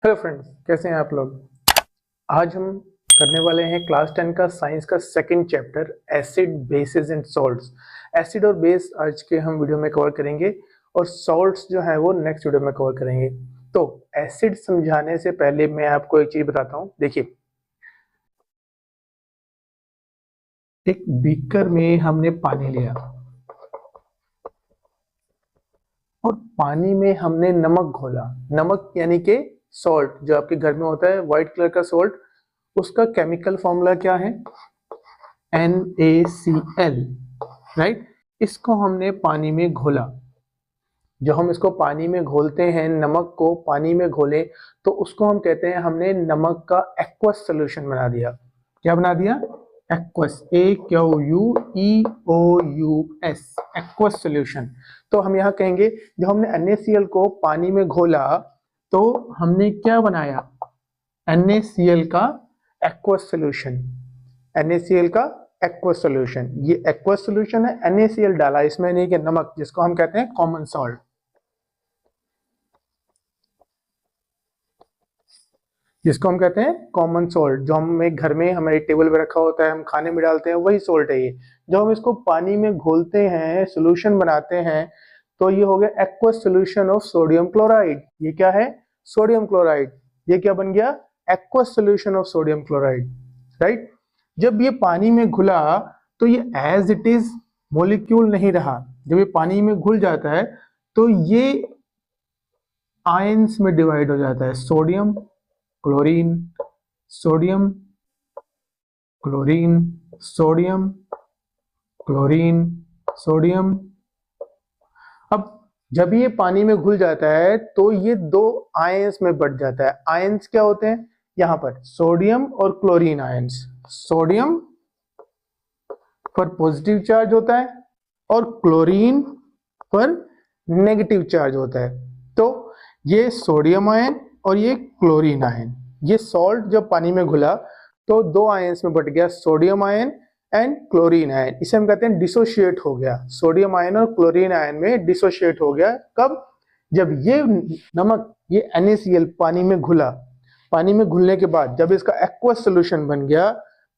Hello friends, कैसे हैं आप लोग। आज हम करने वाले हैं क्लास 10 का साइंस का second chapter acid basis and salts. Acid और बेस आज के हम वीडियो में कवर करेंगे और सॉल्ट्स जो है वो नेक्स्ट वीडियो में कवर करेंगे। तो एसिड समझाने से पहले मैं आपको एक चीज बताता हूँ। देखिए, एक बीकर में हमने पानी लिया और पानी में हमने नमक घोला। नमक यानी कि सॉल्ट जो आपके घर में होता है, व्हाइट कलर का सॉल्ट। उसका केमिकल फॉर्मूला क्या है? NaCl, right. इसको हमने पानी में घोला। जो हम इसको पानी में घोलते हैं, नमक को पानी में घोले, तो उसको हम कहते हैं हमने नमक का एक्वस सोल्यूशन बना दिया। क्या बना दिया? Aqueous, AQUEOUS, aqueous solution. तो हम यहाँ कहेंगे जो हमने NaCl को पानी में घोला तो हमने क्या बनाया? NaCl का एक्वस सोल्यूशन। NaCl का एक्वस सोल्यूशन, ये एक्वस सोल्यूशन है। NaCl डाला इसमें, नहीं कि नमक, जिसको हम कहते हैं कॉमन सॉल्ट। जिसको हम कहते हैं कॉमन सॉल्ट, जो हम एक घर में हमारे टेबल पे रखा होता है, हम खाने में डालते हैं, वही सॉल्ट है ये। जब हम इसको पानी में घोलते हैं, सोल्यूशन बनाते हैं, तो ये हो गया aqueous solution of sodium chloride. ये क्या है? Sodium chloride. ये क्या बन गया? Aqueous solution of sodium chloride, right. जब ये पानी में घुला तो ये एज इट इज मॉलिक्यूल नहीं रहा। जब ये पानी में घुल जाता है तो ये आयंस में डिवाइड हो जाता है। Sodium chlorine, sodium chlorine, sodium chlorine, sodium. अब जब ये पानी में घुल जाता है तो ये दो आयंस में बढ़ जाता है। आयंस क्या होते हैं? यहां पर सोडियम और क्लोरीन आयंस। सोडियम पर पॉजिटिव चार्ज होता है और क्लोरीन पर नेगेटिव चार्ज होता है। तो ये सोडियम आयन और ये क्लोरीन आयन, ये सॉल्ट जब पानी में घुला तो दो आयंस में बट गया, sodium ion and chlorine ion. इसे हम कहते हैं डिसोशिएट हो गया। सोडियम आयन और क्लोरीन आयन में डिसोशिएट हो गया। कब? जब ये नमक, ये NaCl पानी में घुला। पानी में घुलने के बाद जब इसका एक्वस सोल्यूशन बन गया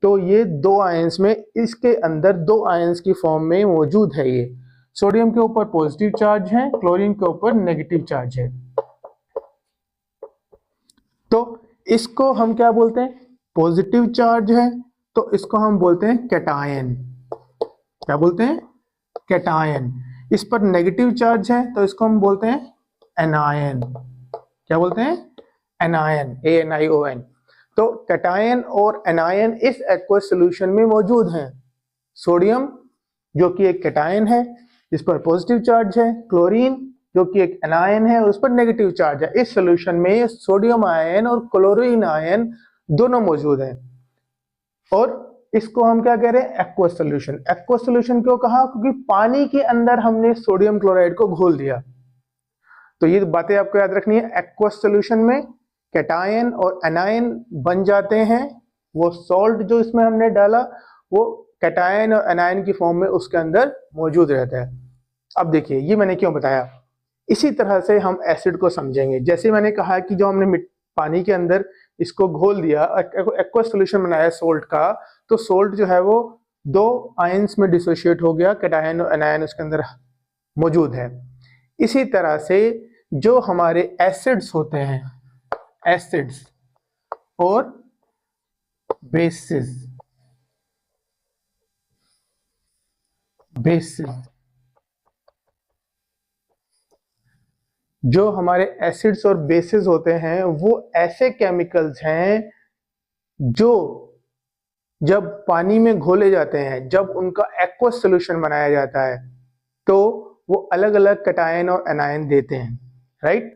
तो ये दो आयंस में, इसके अंदर दो आयंस की फॉर्म में मौजूद है। ये सोडियम के ऊपर पॉजिटिव चार्ज है, क्लोरीन के ऊपर नेगेटिव चार्ज है। तो इसको हम क्या बोलते हैं? पॉजिटिव चार्ज है तो इसको हम बोलते हैं कैटायन। क्या बोलते हैं? कैटायन। इस पर नेगेटिव चार्ज है तो इसको हम बोलते हैं एनायन। क्या बोलते हैं? Anion, ANION। तो कैटायन और एनायन इस एक्वस सोल्यूशन में मौजूद हैं। सोडियम जो कि एक कैटायन है, इस पर पॉजिटिव चार्ज है। क्लोरीन जो कि एक एनायन है, उस पर नेगेटिव चार्ज है। इस सोल्यूशन में सोडियम आयन और क्लोरीन आयन दोनों मौजूद हैं। और इसको हम क्या कह रहे हैं? Aqueous solution. एक्वस सोल्यूशन क्यों कहा? क्योंकि पानी के अंदर हमने सोडियम क्लोराइड को घोल दिया। तो ये बातें आपको याद रखनी है। एक्वस सोल्यूशन में कैटायन और एनायन बन जाते हैं। वो सॉल्ट जो इसमें हमने डाला वो कैटायन और एनायन की फॉर्म में उसके अंदर मौजूद रहता है। अब देखिए, ये मैंने क्यों बताया। इसी तरह से हम एसिड को समझेंगे। जैसे मैंने कहा कि जो हमने पानी के अंदर इसको घोल दिया, एक्वस सोल्यूशन बनाया सोल्ट का, तो सोल्ट जो है वो दो आयंस में डिसोशिएट हो गया, कैटायन और एनायन उसके अंदर मौजूद है। इसी तरह से जो हमारे एसिड्स होते हैं, एसिड्स और बेसिस, बेसिस, जो हमारे एसिड्स और बेसिस होते हैं वो ऐसे केमिकल्स हैं जो जब पानी में घोले जाते हैं, जब उनका एक्वस सोल्यूशन बनाया जाता है, तो वो अलग अलग कैटायन और एनायन देते हैं, राइट।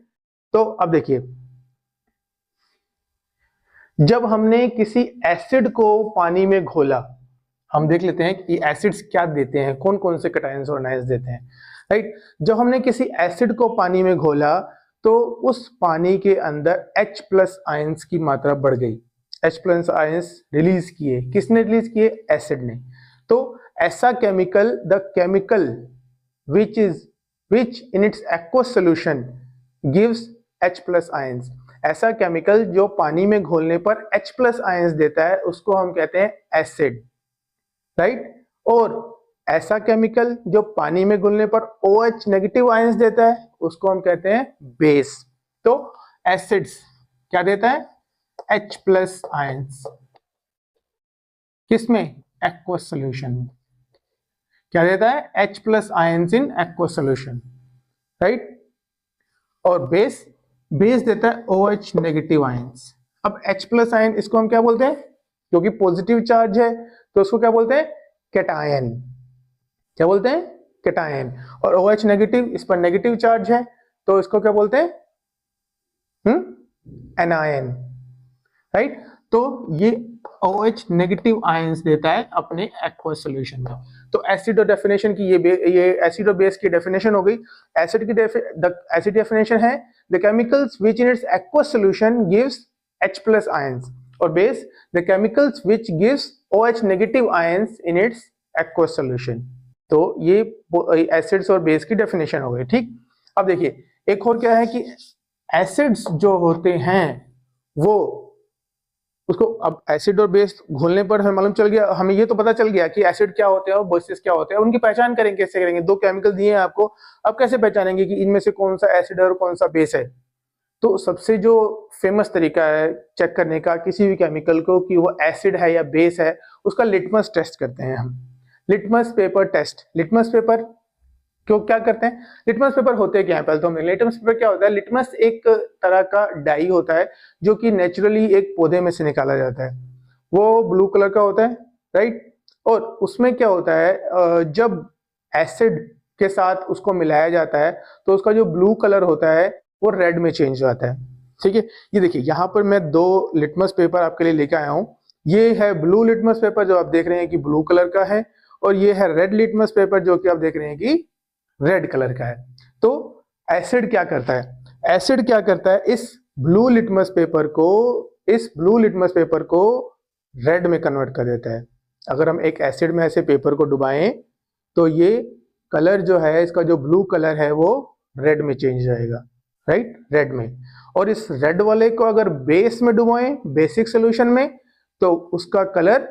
तो अब देखिए, जब हमने किसी एसिड को पानी में घोला, हम देख लेते हैं कि एसिड्स क्या देते हैं, कौन कौन से कैटायंस और एनायंस देते हैं, राइट। जब हमने किसी एसिड को पानी में घोला तो उस पानी के अंदर H+ आयंस की मात्रा बढ़ गई। H+ आयंस रिलीज किए। किसने रिलीज किए? एसिड ने। तो ऐसा chemical, the chemical which in its aqueous solution gives H+ ions, ऐसा केमिकल जो पानी में घोलने पर H प्लस आयंस देता है उसको हम कहते हैं एसिड, राइट। और ऐसा केमिकल जो पानी में घुलने पर OH नेगेटिव आयंस देता है उसको हम कहते हैं बेस। तो एसिड्स क्या देता है? H plus ions. किसमें? एक्वस सॉल्यूशन में। क्या देता है? H plus ions in aqueous solution, right. और बेस देता है OH नेगेटिव आयंस। अब H प्लस आयन इसको हम क्या बोलते हैं? क्योंकि पॉजिटिव चार्ज है तो उसको क्या बोलते हैं? कैटायन। क्या बोलते हैं? कैटायन। और OH नेगेटिव, इस पर नेगेटिव चार्ज है तो इसको क्या बोलते हैं? Anion, right. तो ये OH नेगेटिव आयंस देता है अपने एक्वस सॉल्यूशन में। तो एसिड और डेफिनेशन की ये एसिड और बेस की डेफिनेशन हो गई। एसिड की एसिड डेफिनेशन है the chemicals which in its aqueous solution gives H plus ions, और base the chemicals which gives OH negative ions in its aqueous solution. तो ये एसिड्स और बेस की डेफिनेशन हो गई, ठीक। अब देखिए एक और क्या है कि एसिड्स जो होते हैं वो उसको, अब एसिड और बेस घोलने पर हमें मालूम चल गया, हमें ये तो पता चल गया कि एसिड क्या होते हैं और बेसिस क्या होते हैं। उनकी पहचान करेंगे, कैसे करेंगे? दो केमिकल दिए हैं आपको, अब कैसे पहचानेंगे कि इनमें से कौन सा एसिड है और कौन सा बेस है? तो सबसे जो फेमस तरीका है चेक करने का किसी भी केमिकल को कि वो एसिड है या बेस है, उसका लिटमस टेस्ट करते हैं हम। Litmus paper test. Litmus paper क्यों क्या करते हैं? लिटमस पेपर होते क्या है पहले तो हम लिटमस पेपर क्या होता है? लिटमस एक तरह का डाई होता है जो कि नेचुरली एक पौधे में से निकाला जाता है। वो ब्लू कलर का होता है, राइट। और उसमें क्या होता है, जब एसिड के साथ उसको मिलाया जाता है तो उसका जो ब्लू कलर होता है वो रेड में चेंज हो जाता है, ठीक है। ये देखिए यहाँ पर मैं दो लिटमस पेपर आपके लिए लेकर आया हूँ। ये है ब्लू लिटमस पेपर जो आप देख रहे हैं कि ब्लू कलर का है, और ये है रेड लिटमस पेपर जो कि आप देख रहे हैं कि रेड कलर का है। तो एसिड क्या करता है? एसिड क्या करता है? इस ब्लू लिटमस पेपर को रेड में कन्वर्ट कर देता है। अगर हम एक एसिड में ऐसे पेपर को डुबाएं तो ये कलर जो है, इसका जो ब्लू कलर है वो रेड में चेंज हो जाएगा, राइट, रेड में। और इस रेड वाले को अगर बेस में डुबाएं, बेसिक सोल्यूशन में, तो उसका कलर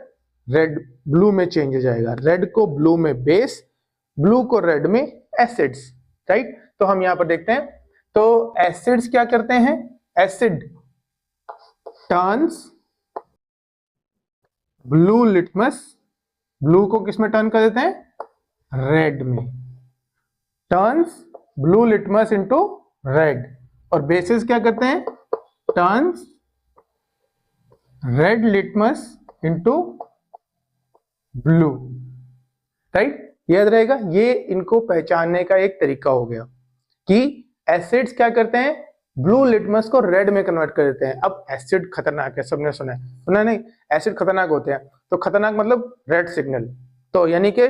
रेड ब्लू में चेंज हो जाएगा। रेड को ब्लू में बेस, ब्लू को रेड में एसिड्स, राइट। तो हम यहां पर देखते हैं, तो एसिड्स क्या करते हैं? Asset turns blue litmus, blue को किस में टर्न कर देते हैं? रेड में। Turns blue litmus into red. और बेसिस क्या करते हैं? Turns red litmus into blue, right. याद रहेगा, ये इनको पहचानने का एक तरीका हो गया कि एसिड्स क्या करते हैं? ब्लू लिटमस को रेड में कन्वर्ट कर देते हैं। अब एसिड खतरनाक है, सबने सुना है? सुना नहीं? एसिड खतरनाक होते हैं, तो खतरनाक मतलब रेड सिग्नल, तो यानी कि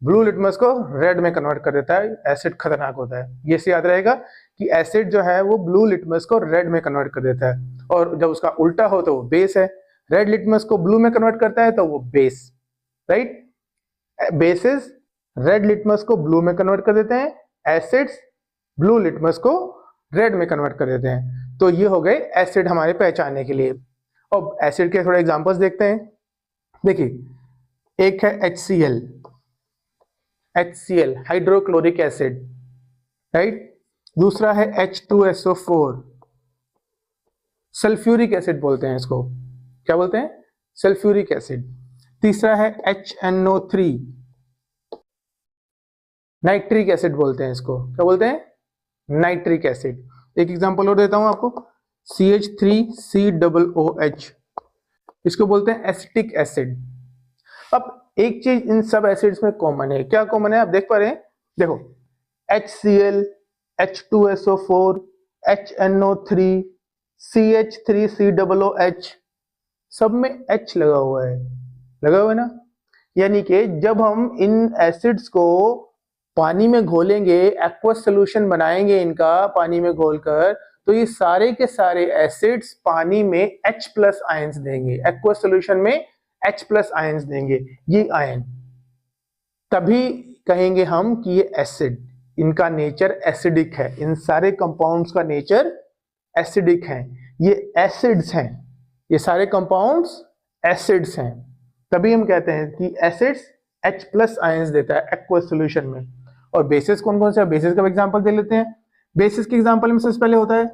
ब्लू लिटमस को रेड में कन्वर्ट कर देता है, एसिड खतरनाक होता है। ये से याद रहेगा कि एसिड जो है वो ब्लू लिटमस को रेड में कन्वर्ट कर देता है, और जब उसका उल्टा हो तो वो बेस है। रेड लिटमस को ब्लू में कन्वर्ट करता है तो वो base, right. Basis red litmus को ब्लू में कन्वर्ट कर देते हैं, एसिड्स ब्लू लिटमस को रेड में कन्वर्ट कर देते हैं। तो ये हो गए एसिड हमारे पहचानने के लिए। अब एसिड के थोड़े एग्जांपल्स देखते हैं। देखिए एक है HCl हाइड्रोक्लोरिक एसिड, राइट। दूसरा है H2SO4 सल्फ्यूरिक एसिड बोलते हैं इसको। क्या बोलते हैं? Sulphuric acid. तीसरा है HNO3 नाइट्रिक एसिड बोलते हैं इसको। क्या बोलते हैं? Nitric acid. एक एग्जांपल और देता हूं आपको, CH3COOH, इसको बोलते हैं एसिटिक एसिड। अब एक चीज इन सब एसिड्स में कॉमन है। क्या कॉमन है? आप देख पा रहे हैं, देखो HCl, H2SO4, HNO3, CH3COOH, सब में H लगा हुआ है, लगा हुआ है ना। यानी कि जब हम इन एसिड्स को पानी में घोलेंगे, एक्वस सॉल्यूशन बनाएंगे इनका पानी में घोलकर, तो ये सारे के सारे एसिड्स पानी में H प्लस आयंस देंगे, एक्वस सॉल्यूशन में H प्लस आयंस देंगे। ये आयन तभी कहेंगे हम कि ये एसिड, इनका नेचर एसिडिक है। इन सारे कंपाउंड्स का नेचर एसिडिक है। ये एसिड्स हैं, ये सारे कंपाउंड्स एसिड्स हैं, तभी हम कहते हैं कि एसिड्स H+ आयंस देता है एक्वस सॉल्यूशन में। और बेसिस कौन कौन से है, बेसिस का एग्जांपल दे लेते हैं। बेसिस के एग्जांपल में सबसे पहले होता है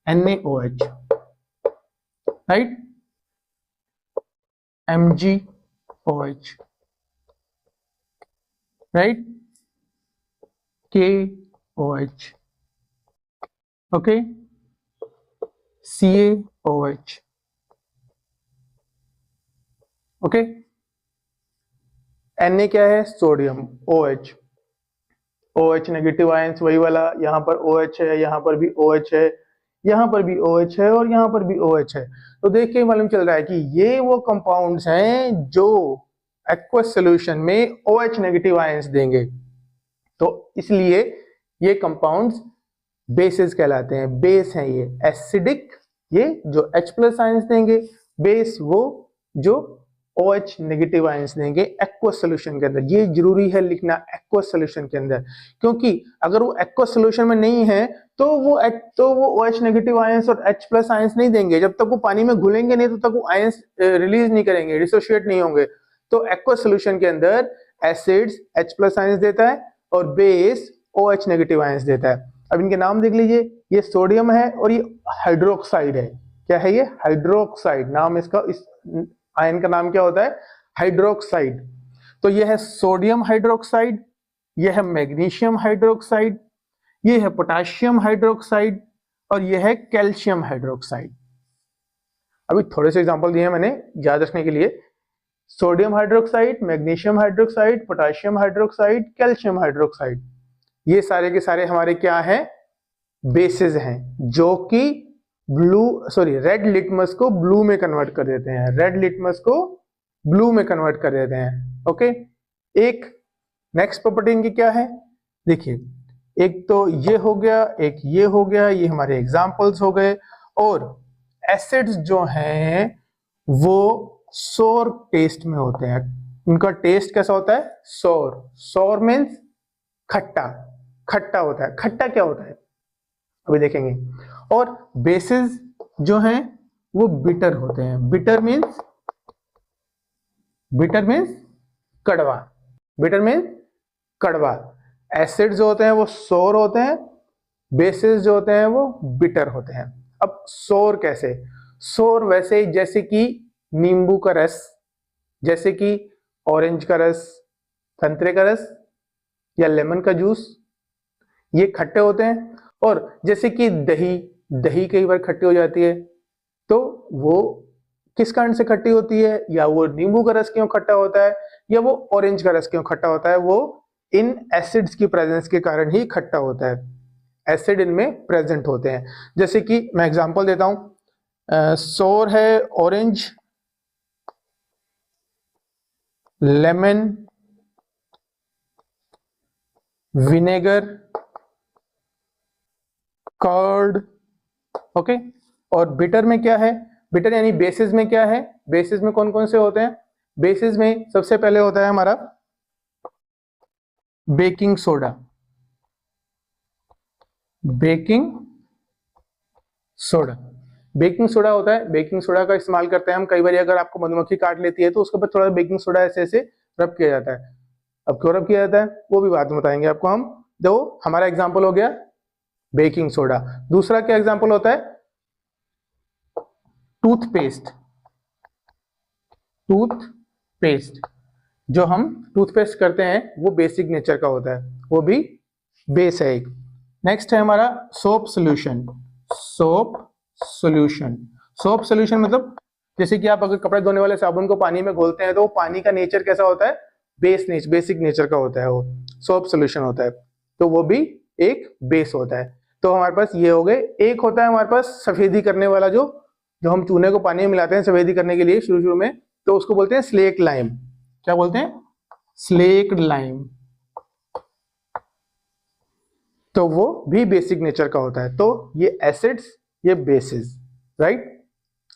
NaOH, right, MgOH, right, KOH, okay, CaOH, okay. Na क्या है, sodium, OH, OH negative ions वही वाला, यहां पर OH है, यहां पर भी OH है, यहां पर भी OH है और यहां पर भी OH है। तो देख के मालूम चल रहा है कि ये वो कंपाउंड्स हैं जो एक्वस सॉल्यूशन में OH नेगेटिव आयंस देंगे। तो इसलिए ये कंपाउंड्स बेसेस कहलाते हैं, बेस हैं ये एसिडिक, ये जो H+ आयंस देंगे, बेस वो जो OH नेगेटिव आयंस देंगे एक्वस सॉल्यूशन के अंदर। ये जरूरी है लिखना एक्वस सॉल्यूशन के अंदर, क्योंकि अगर वो एक्वस सॉल्यूशन में नहीं है तो वो OH नेगेटिव आयंस और H+ आयंस नहीं देंगे। जब तक वो पानी में घुलेंगे नहीं, तब तक वो आयंस रिलीज नहीं करेंगे, डिसोशिएट नहीं होंगे। तो एक्वस सॉल्यूशन के अंदर एसिड्स H+ आयंस देता है और बेस OH नेगेटिव आयंस देता है। अब इनके नाम देख लीजिए, ये सोडियम है और ये हाइड्रोक्साइड है। क्या है ये, हाइड्रोक्साइड, नाम इसका, इस आयन का नाम क्या होता है, हाइड्रोक्साइड। तो यह है सोडियम हाइड्रोक्साइड, यह है मैग्नीशियम हाइड्रोक्साइड, यह है पोटेशियम हाइड्रोक्साइड और यह है कैल्शियम हाइड्रोक्साइड। अभी थोड़े से एग्जांपल दिए हैं मैंने याद रखने के लिए। Sodium hydroxide, magnesium hydroxide, potassium hydroxide, calcium hydroxide, ये सारे के सारे हमारे क्या हैं, बेसिस हैं, जो कि रेड लिटमस को ब्लू में कन्वर्ट कर देते हैं, रेड लिटमस को ब्लू में कन्वर्ट कर देते हैं। ओके, एक नेक्स्ट प्रॉपर्टी इनकी क्या है, देखिए, एक तो ये हो गया, एक ये हो गया, ये हमारे एग्जांपल्स हो गए। और एसिड्स जो हैं वो सोर टेस्ट में होते हैं, उनका टेस्ट कैसा होता है, सोर। सोर मीन्स खट्टा, खट्टा होता है। खट्टा क्या होता है अभी देखेंगे। और बेसिस जो हैं वो बिटर होते हैं। बिटर मीन्स कड़वा, बिटर मीन्स कड़वा। एसिड जो होते हैं वो सोर होते हैं, बेसिस जो होते हैं वो बिटर होते हैं। अब सोर कैसे, सोर वैसे जैसे कि नींबू का रस, जैसे कि ऑरेंज का रस, संतरे का रस या लेमन का जूस, ये खट्टे होते हैं। और जैसे कि दही कई बार खट्टी हो जाती है, तो वो किस कारण से खट्टी होती है, या वो नींबू का रस क्यों खट्टा होता है, या वो ऑरेंज का रस क्यों खट्टा होता है, वो इन एसिड्स की प्रेजेंस के कारण ही खट्टा होता है। एसिड इनमें प्रेजेंट होते हैं। जैसे कि मैं एग्जांपल देता हूं, सोर है orange, lemon, vinegar, curd, okay. और बिटर में क्या है, बिटर यानी बेसिस में क्या है, बेसिस में कौन कौन से होते हैं, बेसिस में सबसे पहले होता है हमारा baking soda, baking soda, baking soda होता है। बेकिंग सोडा का इस्तेमाल करते हैं हम कई बार, अगर आपको मधुमक्खी काट लेती है तो उसके ऊपर थोड़ा बेकिंग सोडा ऐसे ऐसे रब किया जाता है। अब क्यों रब किया जाता है वो भी बात में बताएंगे आपको हम। देखो हमारा एग्जांपल हो गया बेकिंग सोडा। दूसरा क्या एग्जांपल होता है, टूथपेस्ट। टूथपेस्ट जो हम टूथपेस्ट करते हैं वो बेसिक नेचर का होता है, वो भी बेस है एक। नेक्स्ट है हमारा soap solution. Soap solution, soap solution मतलब जैसे कि आप अगर कपड़े धोने वाले साबुन को पानी में घोलते हैं तो वो पानी का नेचर कैसा होता है, बेसिक नेचर का होता है, वो सोप सोल्यूशन होता है। तो वो भी एक बेस होता है। तो हमारे पास ये हो गए। एक होता है हमारे पास सफेदी करने वाला, जो हम चूने को पानी में मिलाते हैं सफेदी करने के लिए शुरू में, तो उसको बोलते हैं स्लेक लाइम। क्या बोलते हैं, स्लेक्ड लाइम। तो वो भी बेसिक नेचर का होता है। तो ये एसिड्स, ये बेसिस, राइट,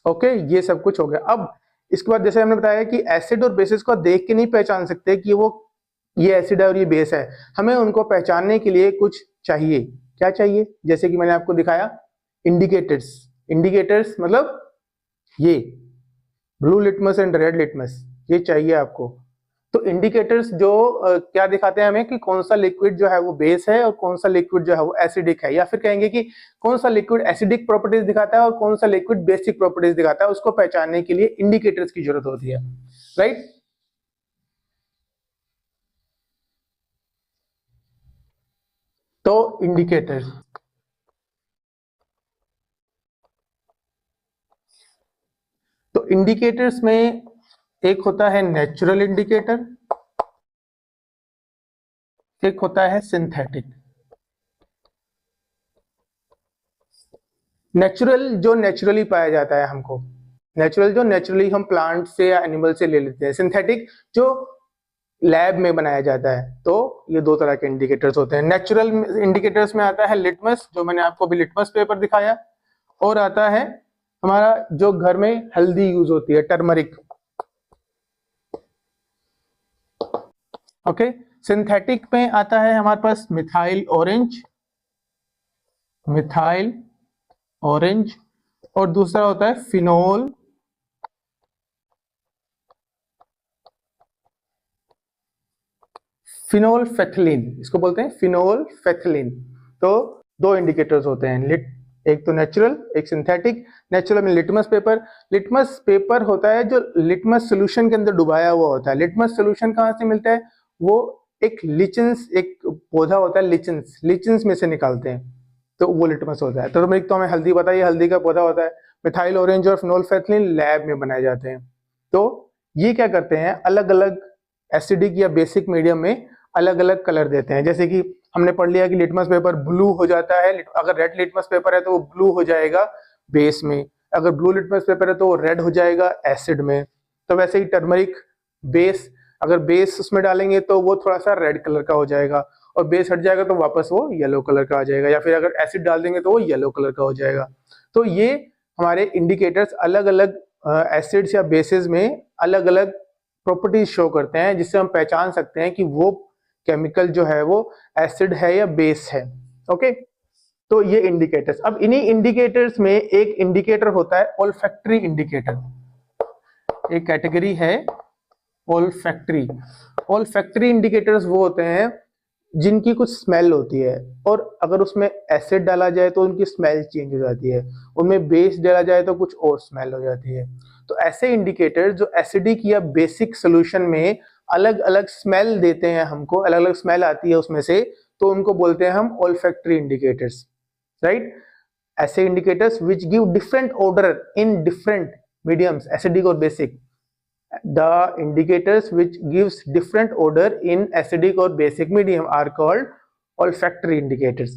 ओके, ये सब कुछ हो गया। अब इसके बाद जैसे हमने बताया कि एसिड और बेसिस को देख के नहीं पहचान सकते कि वो ये एसिड है और ये बेस है, हमें उनको पहचानने के लिए कुछ चाहिए। क्या चाहिए, जैसे कि मैंने आपको दिखाया इंडिकेटर्स, इंडिकेटर्स मतलब ये blue litmus and red litmus, ये चाहिए आपको। तो इंडिकेटर्स जो क्या दिखाते हैं हमें कि कौन सा लिक्विड जो है वो बेस है और कौन सा लिक्विड जो है वो एसिडिक है, या फिर कहेंगे कि कौन सा लिक्विड एसिडिक प्रॉपर्टीज दिखाता है और कौन सा लिक्विड बेसिक प्रॉपर्टीज दिखाता है, उसको पहचानने के लिए इंडिकेटर्स की जरूरत होती है, राइट। तो इंडिकेटर्स, तो इंडिकेटर्स में एक होता है नेचुरल इंडिकेटर, एक होता है सिंथेटिक। नेचुरल जो नेचुरली पाया जाता है हमको, नेचुरल जो नेचुरली हम प्लांट से या एनिमल से ले लेते हैं, सिंथेटिक जो लैब में बनाया जाता है। तो ये दो तरह के इंडिकेटर्स होते हैं। नेचुरल इंडिकेटर्स में आता है लिटमस, जो मैंने आपको अभी लिटमस पेपर दिखाया, और आता है हमारा जो घर में हल्दी यूज होती है, टर्मरिक। ओके, सिंथेटिक में आता है हमारे पास मिथाइल ऑरेंज, मिथाइल ऑरेंज, और दूसरा होता है फिनोल, फिनोल्फेथिलीन, इसको बोलते हैं फिनोल्फेथिलीन। तो दो इंडिकेटर्स होते हैं, एक तो नेचुरल, एक सिंथेटिक। नेचुरल में लिटमस पेपर, लिटमस पेपर होता है जो लिटमस सोल्यूशन के अंदर डुबाया हुआ होता है। लिटमस सोल्यूशन कहाँ से मिलता है? वो एक लिचेंस, एक पौधा होता है लिचेंस, लिचेंस में से निकालते हैं, तो वो लिटमस होता है। टर्मरिक तो हमें हल्दी बताइए, हल्दी का पौधा होता है। मिथाइल ऑरेंज और फिनोल्फेथिलीन लैब में बनाए जाते हैं। तो ये क्या करते हैं, अलग अलग एसिडिक या बेसिक मीडियम में अलग अलग कलर देते हैं। जैसे कि हमने पढ़ लिया कि लिटमस पेपर ब्लू हो जाता है, अगर रेड लिटमस पेपर है तो वो ब्लू हो जाएगा बेस में, अगर ब्लू लिटमस पेपर है तो वो रेड हो जाएगा एसिड में। तो वैसे ही टर्मरिक बेस, अगर बेस उसमें डालेंगे तो वो थोड़ा सा रेड कलर का हो जाएगा, और बेस हट जाएगा तो वापस वो येलो कलर का आ जाएगा, या फिर अगर एसिड डाल देंगे तो वो येलो कलर का हो जाएगा। तो ये हमारे इंडिकेटर्स अलग अलग एसिड्स या बेसिस में अलग अलग प्रॉपर्टीज शो करते हैं, जिससे हम पहचान सकते हैं कि वो केमिकल जो है वो एसिड है या बेस है। ओके, तो ये इंडिकेटर्स। अब इन्हीं इंडिकेटर्स में एक इंडिकेटर होता है ओल्फैक्टरी इंडिकेटर, एक कैटेगरी है ओल्फैक्टरी। ओल्फैक्टरी इंडिकेटर्स वो होते हैं जिनकी कुछ स्मेल होती है, और अगर उसमें एसिड डाला जाए तो उनकी स्मेल चेंज हो जाती है, उनमें बेस डाला जाए तो कुछ और स्मेल हो जाती है। तो ऐसे इंडिकेटर जो एसिडिक या बेसिक सोल्यूशन में अलग अलग स्मेल देते हैं, हमको अलग अलग स्मेल आती है उसमें से, तो उनको बोलते हैं हम ओल्फैक्टरी इंडिकेटर्स, राइट। ऐसे indicators which give different order in different mediums, acidic और basic. The indicators which gives different order in acidic or basic medium are called olfactory indicators,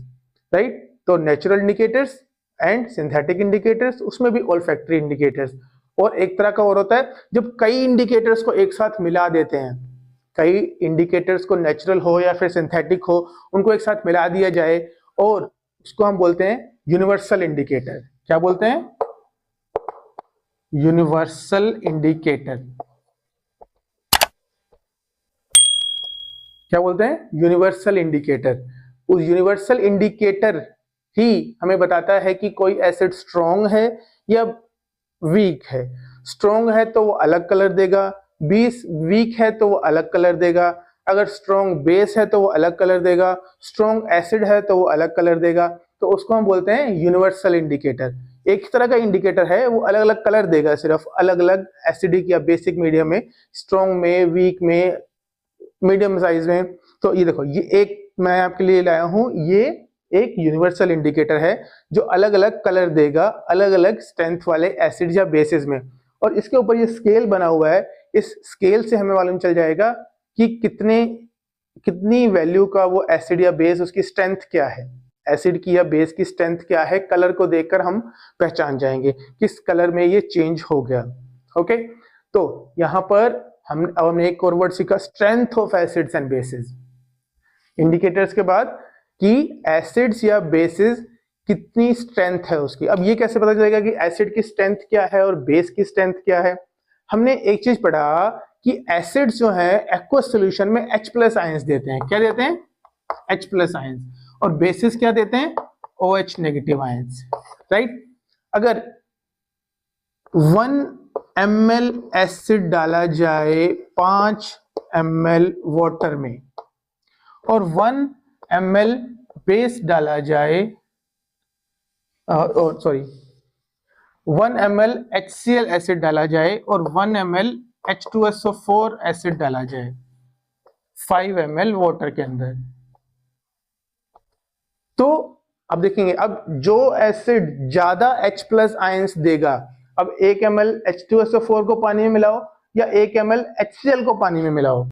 right? तो natural indicators and synthetic indicators, उसमें भी olfactory indicators। और एक तरह का और होता है जब कई indicators को एक साथ मिला देते हैं, कई indicators को natural हो या फिर synthetic हो, उनको एक साथ मिला दिया जाए, और उसको हम बोलते हैं universal indicator। क्या बोलते हैं? Universal indicator. क्या बोलते हैं? Universal indicator. उस यूनिवर्सल इंडिकेटर ही हमें बताता है कि कोई एसिड स्ट्रॉन्ग है या वीक है। स्ट्रॉन्ग है तो वो अलग कलर देगा, वीक है तो वो अलग कलर देगा, अगर स्ट्रॉन्ग बेस है तो वो अलग कलर देगा, स्ट्रॉन्ग एसिड है तो वो अलग कलर देगा। तो उसको हम बोलते हैं यूनिवर्सल इंडिकेटर। एक तरह का इंडिकेटर है, वो अलग अलग कलर देगा, सिर्फ अलग अलग एसिडिक या बेसिक मीडियम में, स्ट्रॉन्ग में, वीक में, मीडियम साइज में। तो ये देखो, ये एक मैं आपके लिए लाया हूं, ये एक यूनिवर्सल इंडिकेटर है जो अलग अलग कलर देगा अलग अलग स्ट्रेंथ वाले एसिड या बेसिस में। और इसके ऊपर ये स्केल बना हुआ है, इस स्केल से हमें मालूम चल जाएगा कि कितनी वैल्यू का वो एसिड या बेस, उसकी स्ट्रेंथ क्या है, एसिड की या बेस की स्ट्रेंथ क्या है। कलर को देखकर हम पहचान जाएंगे किस कलर में ये चेंज हो गया। ओके, तो यहां पर हमने एक और वर्ड सीखा, strength of acids and bases. Indicators के बाद कि एसिड्स या बेसिस कितनी स्ट्रेंथ है उसकी। अब ये कैसे पता चलेगा कि एसिड की स्ट्रेंथ क्या है और बेस की स्ट्रेंथ क्या है? हमने एक चीज पढ़ा कि एसिड्स जो है एक्वस सॉल्यूशन में H+ आयंस देते हैं। क्या देते हैं? H+ ions. और बेसिस क्या देते हैं? OH- ions, right. अगर 1 ml एसिड डाला जाए 5 ml वाटर में और 1 ml बेस डाला जाए, सॉरी 1 ml HCl एसिड डाला जाए और 1 ml H2SO4 एसिड डाला जाए 5 ml वाटर के अंदर, तो अब देखेंगे, अब जो एसिड ज्यादा H प्लस आयंस देगा, अब 1 ml H2SO4 को पानी में मिलाओ या 1 ml HCl को पानी में मिलाओ,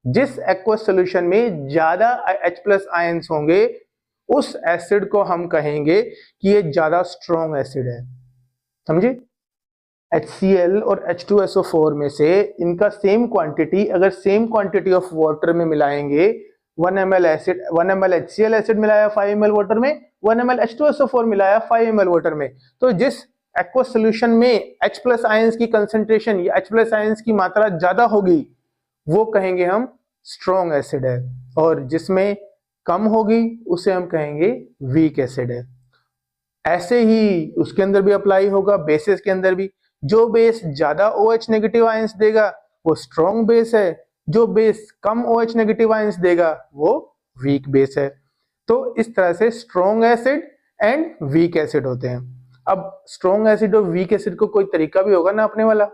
जिस एक्वस सॉल्यूशन में ज्यादा H प्लस आयंस होंगे उस एसिड को हम कहेंगे कि ये ज्यादा स्ट्रॉन्ग एसिड है। समझे? HCl और H2SO4 में से इनका सेम क्वांटिटी अगर सेम क्वांटिटी ऑफ वाटर में मिलाएंगे, 1 ml acid 1 ml HCl acid मिलाया 5 ml वाटर में, 1 ml H2SO4 मिलाया 5 ml वाटर में, तो जिस एक्वस सॉल्यूशन में H प्लस आयंस की कंसंट्रेशन या H प्लस आयंस की मात्रा ज्यादा होगी वो कहेंगे हम स्ट्रॉन्ग एसिड है, और जिसमें कम होगी उसे हम कहेंगे वीक एसिड है। ऐसे ही उसके अंदर भी अप्लाई होगा, बेसिस के अंदर भी, जो बेस ज्यादा OH नेगेटिव आयंस देगा वो स्ट्रॉन्ग बेस है, जो बेस कम OH नेगेटिव आयंस देगा वो वीक बेस है। तो इस तरह से strong acid and weak acid होते हैं। अब स्ट्रॉन्ग एसिड और वीक एसिड को कोई तरीका भी होगा ना अपने वाला,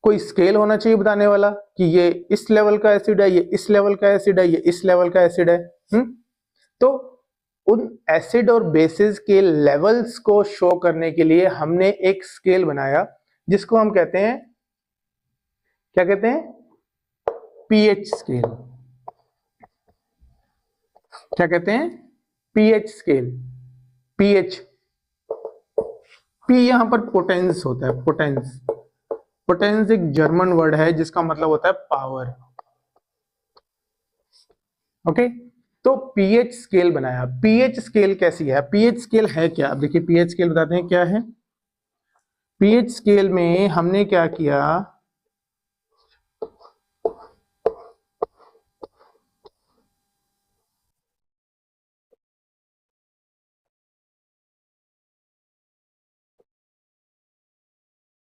कोई स्केल होना चाहिए बताने वाला कि ये इस लेवल का एसिड है, ये इस लेवल का एसिड है, ये इस लेवल का एसिड है। तो उन एसिड और बेसिस के लेवल्स को शो करने के लिए हमने एक स्केल बनाया जिसको हम कहते हैं, क्या कहते हैं? PH scale. क्या कहते हैं? PH scale. पीएच, पी यहां पर पोटेंस होता है, पोटेंस। पोटेंस एक जर्मन वर्ड है जिसका मतलब होता है पावर। ओके, तो पीएच स्केल बनाया। पीएच स्केल कैसी है? पीएच स्केल है क्या? अब देखिए पीएच स्केल बताते हैं क्या है। पीएच स्केल में हमने क्या किया,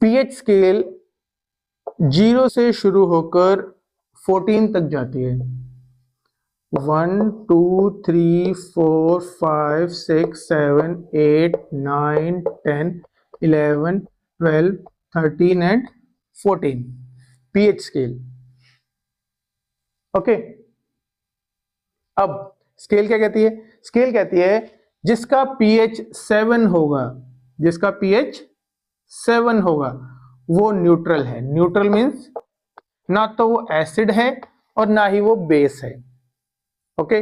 पीएच स्केल 0 से शुरू होकर 14 तक जाती है। 1 2 3 4 5 6 7 8 9 10 11 12 13 एंड 14 पीएच स्केल। ओके, अब स्केल क्या कहती है? स्केल कहती है जिसका पीएच 7 होगा, जिसका पीएच 7 होगा वो न्यूट्रल है। न्यूट्रल मींस ना तो वो एसिड है और ना ही वो बेस है। ओके,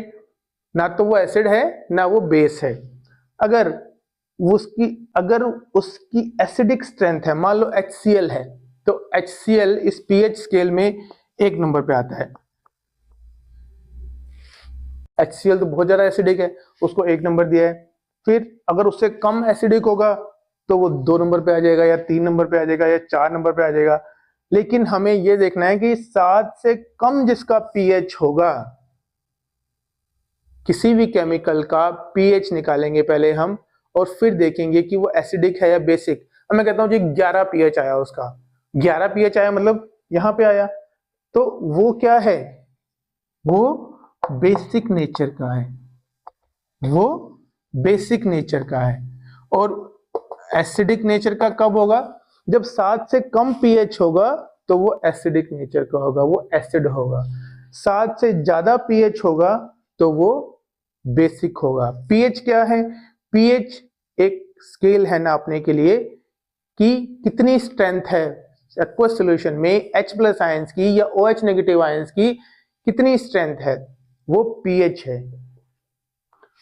ना तो वो एसिड है ना वो बेस है। अगर उसकी एसिडिक स्ट्रेंथ है, मान लो HCl है, तो HCl इस पीएच स्केल में 1 नंबर पे आता है। HCl तो बहुत ज्यादा एसिडिक है, उसको 1 नंबर दिया है। फिर अगर उससे कम एसिडिक होगा तो वो 2 नंबर पे आ जाएगा या 3 नंबर पे आ जाएगा या 4 नंबर पे आ जाएगा। लेकिन हमें ये देखना है कि 7 से कम जिसका पीएच होगा, किसी भी केमिकल का पीएच निकालेंगे पहले हम और फिर देखेंगे कि वो एसिडिक है या बेसिक। अब मैं कहता हूं जी 11 पीएच आया, उसका 11 पीएच आया मतलब यहां पे आया, तो वो क्या है? वो बेसिक नेचर का है, वो बेसिक नेचर का है। और एसिडिक नेचर का कब होगा? जब 7 से कम पीएच होगा तो वो एसिडिक नेचर का होगा, वो एसिड होगा। 7 से ज्यादा पीएच होगा तो वो बेसिक होगा। पीएच क्या है? पीएच एक स्केल है नापने के लिए कि कितनी स्ट्रेंथ है एक्वस सॉल्यूशन में H प्लस आयंस की या OH नेगेटिव आयंस की कितनी स्ट्रेंथ है, वो पीएच है।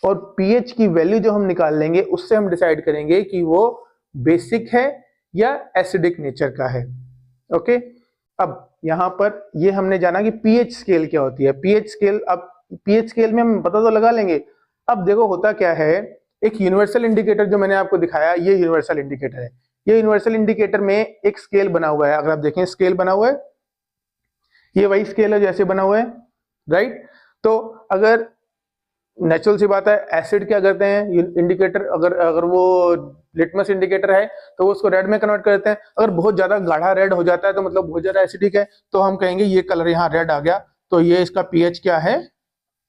और पीएच की वैल्यू जो हम निकाल लेंगे उससे हम डिसाइड करेंगे कि वो बेसिक है या एसिडिक नेचर का है। ओके, अब यहां पर ये हमने जाना कि पीएच स्केल क्या होती है। पीएच स्केल, अब पीएच स्केल में हम पता तो लगा लेंगे। अब देखो होता क्या है, एक यूनिवर्सल इंडिकेटर जो मैंने आपको दिखाया, ये यूनिवर्सल इंडिकेटर है। ये यूनिवर्सल इंडिकेटर में एक स्केल बना हुआ है, अगर आप देखें स्केल बना हुआ है, ये वही स्केल है जैसे बना हुआ है, राइट। तो अगर नेचुरल सी बात है, एसिड क्या करते हैं, इंडिकेटर अगर अगर वो लिटमस इंडिकेटर है तो वो उसको रेड में कन्वर्ट करते हैं। अगर बहुत ज्यादा गाढ़ा रेड हो जाता है तो मतलब बहुत ज्यादा एसिडिक है, तो हम कहेंगे ये कलर यहाँ रेड आ गया, तो ये इसका पीएच क्या है,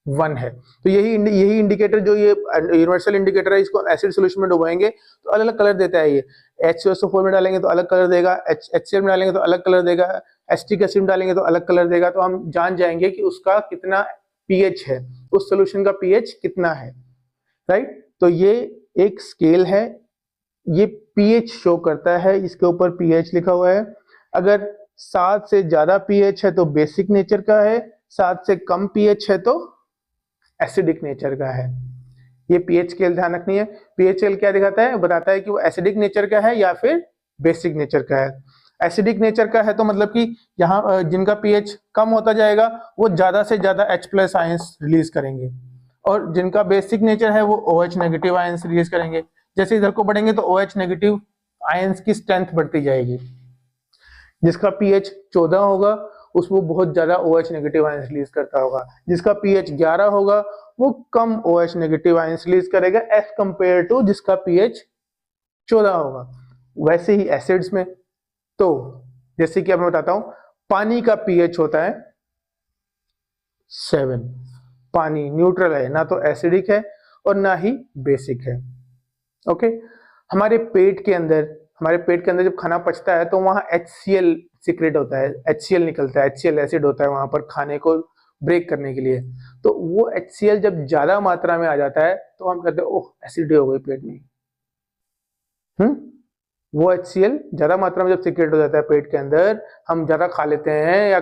1 है। तो यही इंडिकेटर जो ये यूनिवर्सल इंडिकेटर है, इसको एसिड सोल्यूशन में डुबाएंगे तो अलग अलग कलर देता है। ये H2SO4 में डालेंगे तो अलग कलर देगा, HCl में डालेंगे तो अलग कलर देगा, एसिटिक एसिड में डालेंगे तो अलग कलर देगा। तो हम जान जाएंगे कि उसका कितना पीएच है, उस सोल्यूशन का पीएच कितना है, राइट। तो ये एक स्केल है, ये पीएच शो करता है, इसके ऊपर पीएच लिखा हुआ है। अगर 7 से ज्यादा पीएच है तो बेसिक नेचर का है, 7 से कम पीएच है तो एसिडिक नेचर का है। ये पीएच स्केल ध्यान रखनी है। पीएच स्केल क्या दिखाता है, बताता है कि वो एसिडिक नेचर का है या फिर बेसिक नेचर का है। एसिडिक नेचर का है तो मतलब कि यहाँ जिनका पीएच कम होता जाएगा वो ज्यादा से ज्यादा H+ आयंस रिलीज करेंगे, और जिनका बेसिक नेचर है वो OH नेगेटिव आयंस रिलीज करेंगे। जैसे इधर को बढ़ेंगे तो OH नेगेटिव आयंस की स्ट्रेंथ बढ़ती जाएगी। जिसका पीएच 14 होगा उसको बहुत ज्यादा OH नेगेटिव आयंस रिलीज करता होगा, जिसका पीएच 11 होगा वो कम OH नेगेटिव आयंस रिलीज करेगा एज कंपेयर टू जिसका पीएच 14 होगा। वैसे ही एसिड्स में, तो जैसे कि अब मैं बताता हूं, पानी का पीएच होता है 7। पानी न्यूट्रल है, ना तो एसिडिक है और ना ही बेसिक है। ओके, हमारे पेट के अंदर जब खाना पचता है तो वहां HCl सीक्रेट होता है, HCl निकलता है, HCl एसिड होता है वहां पर खाने को ब्रेक करने के लिए। तो वो HCl जब ज्यादा मात्रा में आ जाता है तो हम कहते हैं ओह एसिड हो गई पेट में। वो HCl ज्यादा मात्रा में जब सीक्रेट हो जाता है पेट के अंदर, हम ज्यादा खा लेते हैं या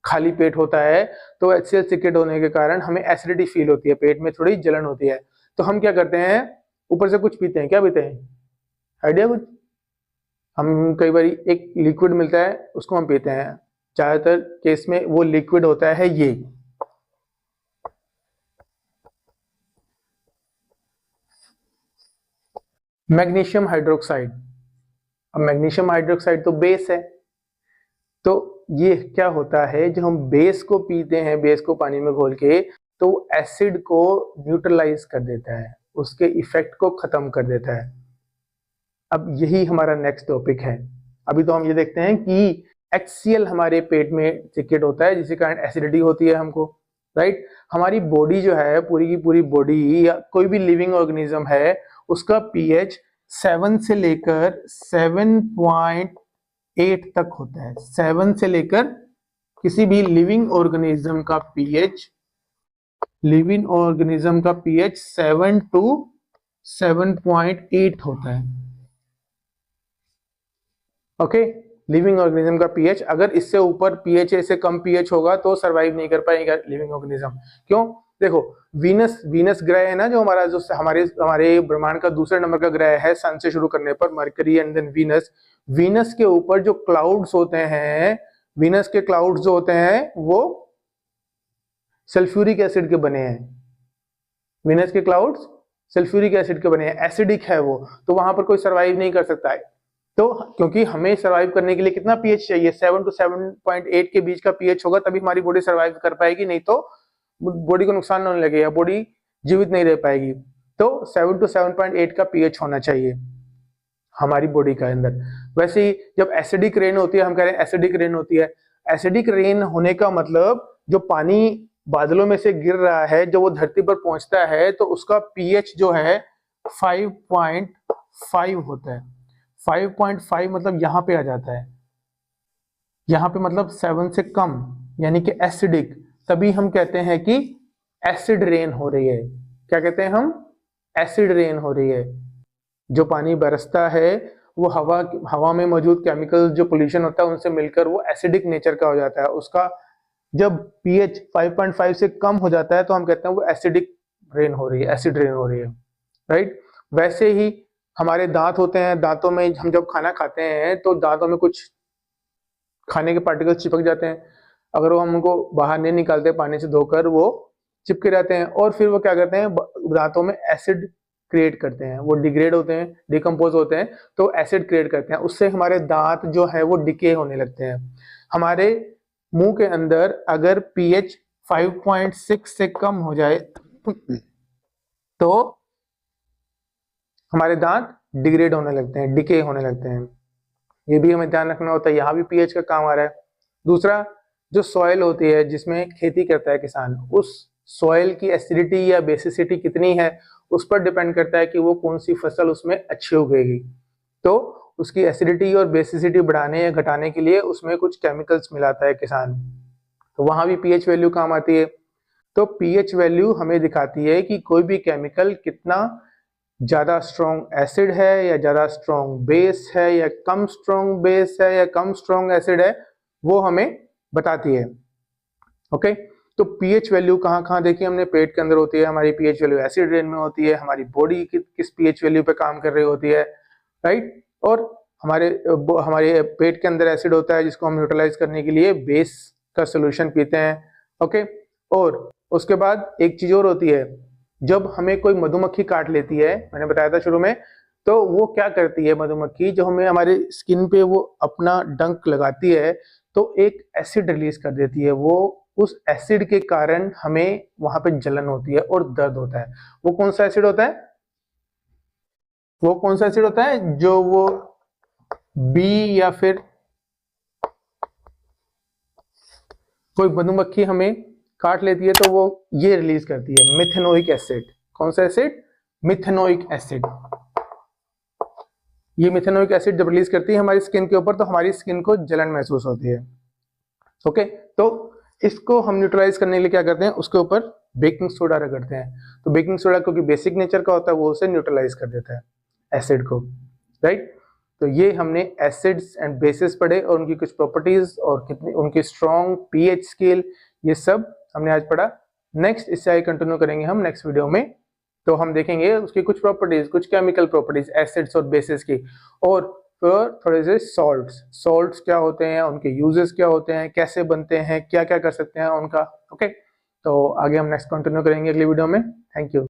खाली पेट होता है, तो HCl सीक्रेट होने के कारण हमें एसिडिटी फील होती है, पेट में थोड़ी जलन होती है। तो हम क्या करते हैं, ऊपर से कुछ पीते हैं। क्या पीते हैं, आइडिया कुछ? हम कई बार एक लिक्विड मिलता है उसको हम पीते हैं, ज्यादातर केस में वो लिक्विड होता है ये मैग्नीशियम हाइड्रोक्साइड। अब मैग्नीशियम हाइड्रोक्साइड तो बेस है, तो ये क्या होता है, जब हम बेस को पीते हैं, बेस को पानी में घोल के, तो एसिड को न्यूट्रलाइज कर देता है, उसके इफेक्ट को खत्म कर देता है। अब यही हमारा नेक्स्ट टॉपिक है। अभी तो हम ये देखते हैं कि HCl हमारे पेट में सीक्रेट होता है जिसके कारण एसिडिटी होती है हमको, राइट। हमारी बॉडी जो है, पूरी की पूरी बॉडी या कोई भी लिविंग ऑर्गेनिज्म है, उसका पीएच 7 से लेकर 7.8 तक होता है। 7 से लेकर किसी भी लिविंग ऑर्गेनिज्म का पीएच 7 to 7.8 होता है। ओके, लिविंग ऑर्गेनिज्म का पीएच, अगर इससे ऊपर पीएच से कम पीएच होगा तो सरवाइव नहीं कर पाएगा लिविंग ऑर्गेनिज्म। क्यों? देखो, वीनस ग्रह है ना, जो हमारे ब्रह्मांड का दूसरे नंबर का ग्रह है सन से शुरू करने पर, मरकरी एंड देन वीनस के ऊपर जो क्लाउड्स होते हैं, वीनस के क्लाउड्स जो होते हैं वो सल्फ्यूरिक एसिड के बने हैं। वीनस के क्लाउड्स सल्फ्यूरिक एसिड के बने हैं, एसिडिक है वो, तो वहां पर कोई सरवाइव नहीं कर सकता है। तो क्योंकि हमें सरवाइव करने के लिए कितना पीएच चाहिए, 7 to 7.8 के बीच का पीएच होगा तभी हमारी बॉडी सरवाइव कर पाएगी, नहीं तो बॉडी को नुकसान होने लगेगा, बॉडी जीवित नहीं रह पाएगी। तो 7 to 7.8 का पीएच होना चाहिए हमारी बॉडी का अंदर। वैसे ही जब एसिडिक रेन होती है, हम कह रहे हैं एसिडिक रेन होती है, एसिडिक रेन होने का मतलब जो पानी बादलों में से गिर रहा है, जो वो धरती पर पहुंचता है, तो उसका पीएच जो है 5.5 होता है। 5.5 मतलब यहाँ पे आ जाता है, यहाँ पे मतलब 7 से कम यानी कि एसिडिक, तभी हम कहते हैं कि एसिड रेन हो रही है। क्या कहते हैं हम? एसिड रेन हो रही है। जो पानी बरसता है वो हवा में मौजूद केमिकल जो पोल्यूशन होता है उनसे मिलकर वो एसिडिक नेचर का हो जाता है। उसका जब पीएच 5.5 से कम हो जाता है तो हम कहते हैं वो एसिडिक रेन हो रही है, एसिड रेन हो रही है, राइट। वैसे ही हमारे दांत होते हैं, दांतों में हम जब खाना खाते हैं तो दांतों में कुछ खाने के पार्टिकल्स चिपक जाते हैं, अगर वो हम उनको बाहर नहीं निकालते पानी से धोकर, वो चिपके रहते हैं और फिर वो क्या करते हैं, दांतों में एसिड क्रिएट करते हैं, वो डिग्रेड होते हैं, डिकम्पोज होते हैं, तो एसिड क्रिएट करते हैं, उससे हमारे दांत जो है वो डिके होने लगते हैं। हमारे मुंह के अंदर अगर पीएच 5.6 से कम हो जाए तो हमारे दांत डिग्रेड होने लगते हैं, डिके होने लगते हैं। ये भी हमें ध्यान रखना होता है, यहाँ भी पीएच का काम आ रहा है। दूसरा, जो सॉइल होती है जिसमें खेती करता है किसान, उस सॉइल की एसिडिटी या बेसिसिटी कितनी है उस पर डिपेंड करता है कि वो कौन सी फसल उसमें अच्छी उगेगी। तो उसकी एसिडिटी और बेसिसिटी बढ़ाने या घटाने के लिए उसमें कुछ केमिकल्स मिलाता है किसान, तो वहां भी पीएच वैल्यू काम आती है। तो पीएच वैल्यू हमें दिखाती है कि कोई भी केमिकल कितना ज्यादा स्ट्रॉन्ग एसिड है या ज्यादा स्ट्रॉन्ग बेस है या कम स्ट्रॉन्ग बेस है या कम स्ट्रॉन्ग एसिड है, वो हमें बताती है। ओके, तो पीएच वैल्यू कहाँ कहाँ देखी हमने, पेट के अंदर होती है हमारी पीएच वैल्यू, एसिड रेन में होती है, हमारी बॉडी किस पीएच वैल्यू पे काम कर रही होती है, राइट। और हमारे पेट के अंदर एसिड होता है जिसको हम न्यूट्रलाइज करने के लिए बेस का सोल्यूशन पीते हैं। ओके, और उसके बाद एक चीज और होती है, जब हमें कोई मधुमक्खी काट लेती है, मैंने बताया था शुरू में, तो वो क्या करती है मधुमक्खी, जो हमें हमारे स्किन पे वो अपना डंक लगाती है तो एक एसिड रिलीज कर देती है। वो उस एसिड के कारण हमें वहां पे जलन होती है और दर्द होता है। वो कौन सा एसिड होता है, वो कौन सा एसिड होता है, जो वो बी या फिर कोई मधुमक्खी हमें काट लेती है तो वो ये रिलीज करती है, मिथेनोइक एसिड। कौन सा एसिड, मिथेनोइक एसिड। ये मिथेनोइक एसिड जब रिलीज करती है हमारी स्किन के ऊपर तो हमारी स्किन को जलन महसूस होती है। ओके, तो इसको हम न्यूट्रलाइज करने के लिए क्या करते हैं, उसके ऊपर बेकिंग सोडा रगड़ते हैं। तो बेकिंग सोडा क्योंकि बेसिक नेचर का होता है वो उसे न्यूट्रलाइज कर देता है एसिड को, राइट। तो ये हमने एसिड्स एंड बेसिस पढ़े और उनकी कुछ प्रॉपर्टीज और कितनी उनकी स्ट्रॉन्ग पीएच स्केल, ये सब हमने आज पढ़ा। नेक्स्ट इससे आगे कंटिन्यू करेंगे हम नेक्स्ट वीडियो में। तो हम देखेंगे उसकी कुछ प्रॉपर्टीज, कुछ केमिकल प्रॉपर्टीज एसिड्स और बेसिस की, और फिर थोड़े से सॉल्ट्स क्या होते हैं, उनके यूजेस क्या होते हैं, कैसे बनते हैं, क्या क्या कर सकते हैं उनका। ओके, तो आगे हम नेक्स्ट कंटिन्यू करेंगे अगली वीडियो में। Thank you.